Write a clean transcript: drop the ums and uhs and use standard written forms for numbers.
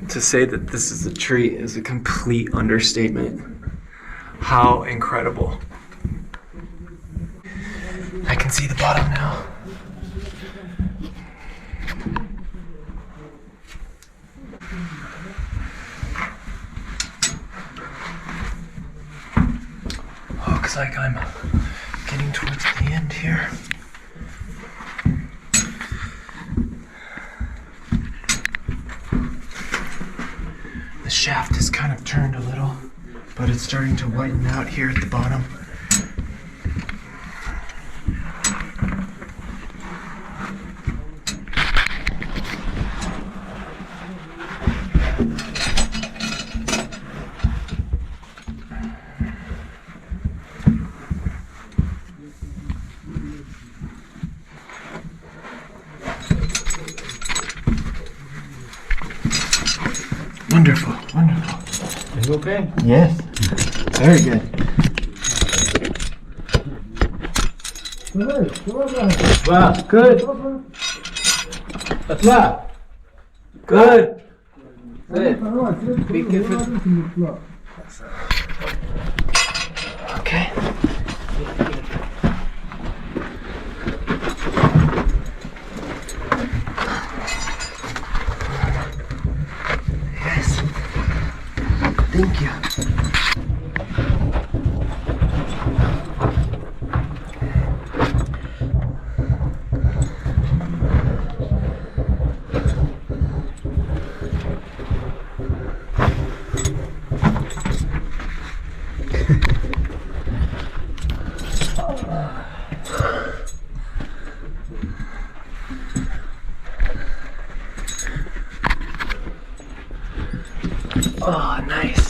To say that this is a treat is a complete understatement. How incredible. I can see the bottom now. Looks like I'm getting towards the end here. The shaft is kind of turned a little, but it's starting to whiten out here at the bottom. Wonderful, wonderful. Are you okay? Yes, very good. Wow, good. That's right. Good. Good. Be careful. Okay. Yes. Thank you. Oh, nice.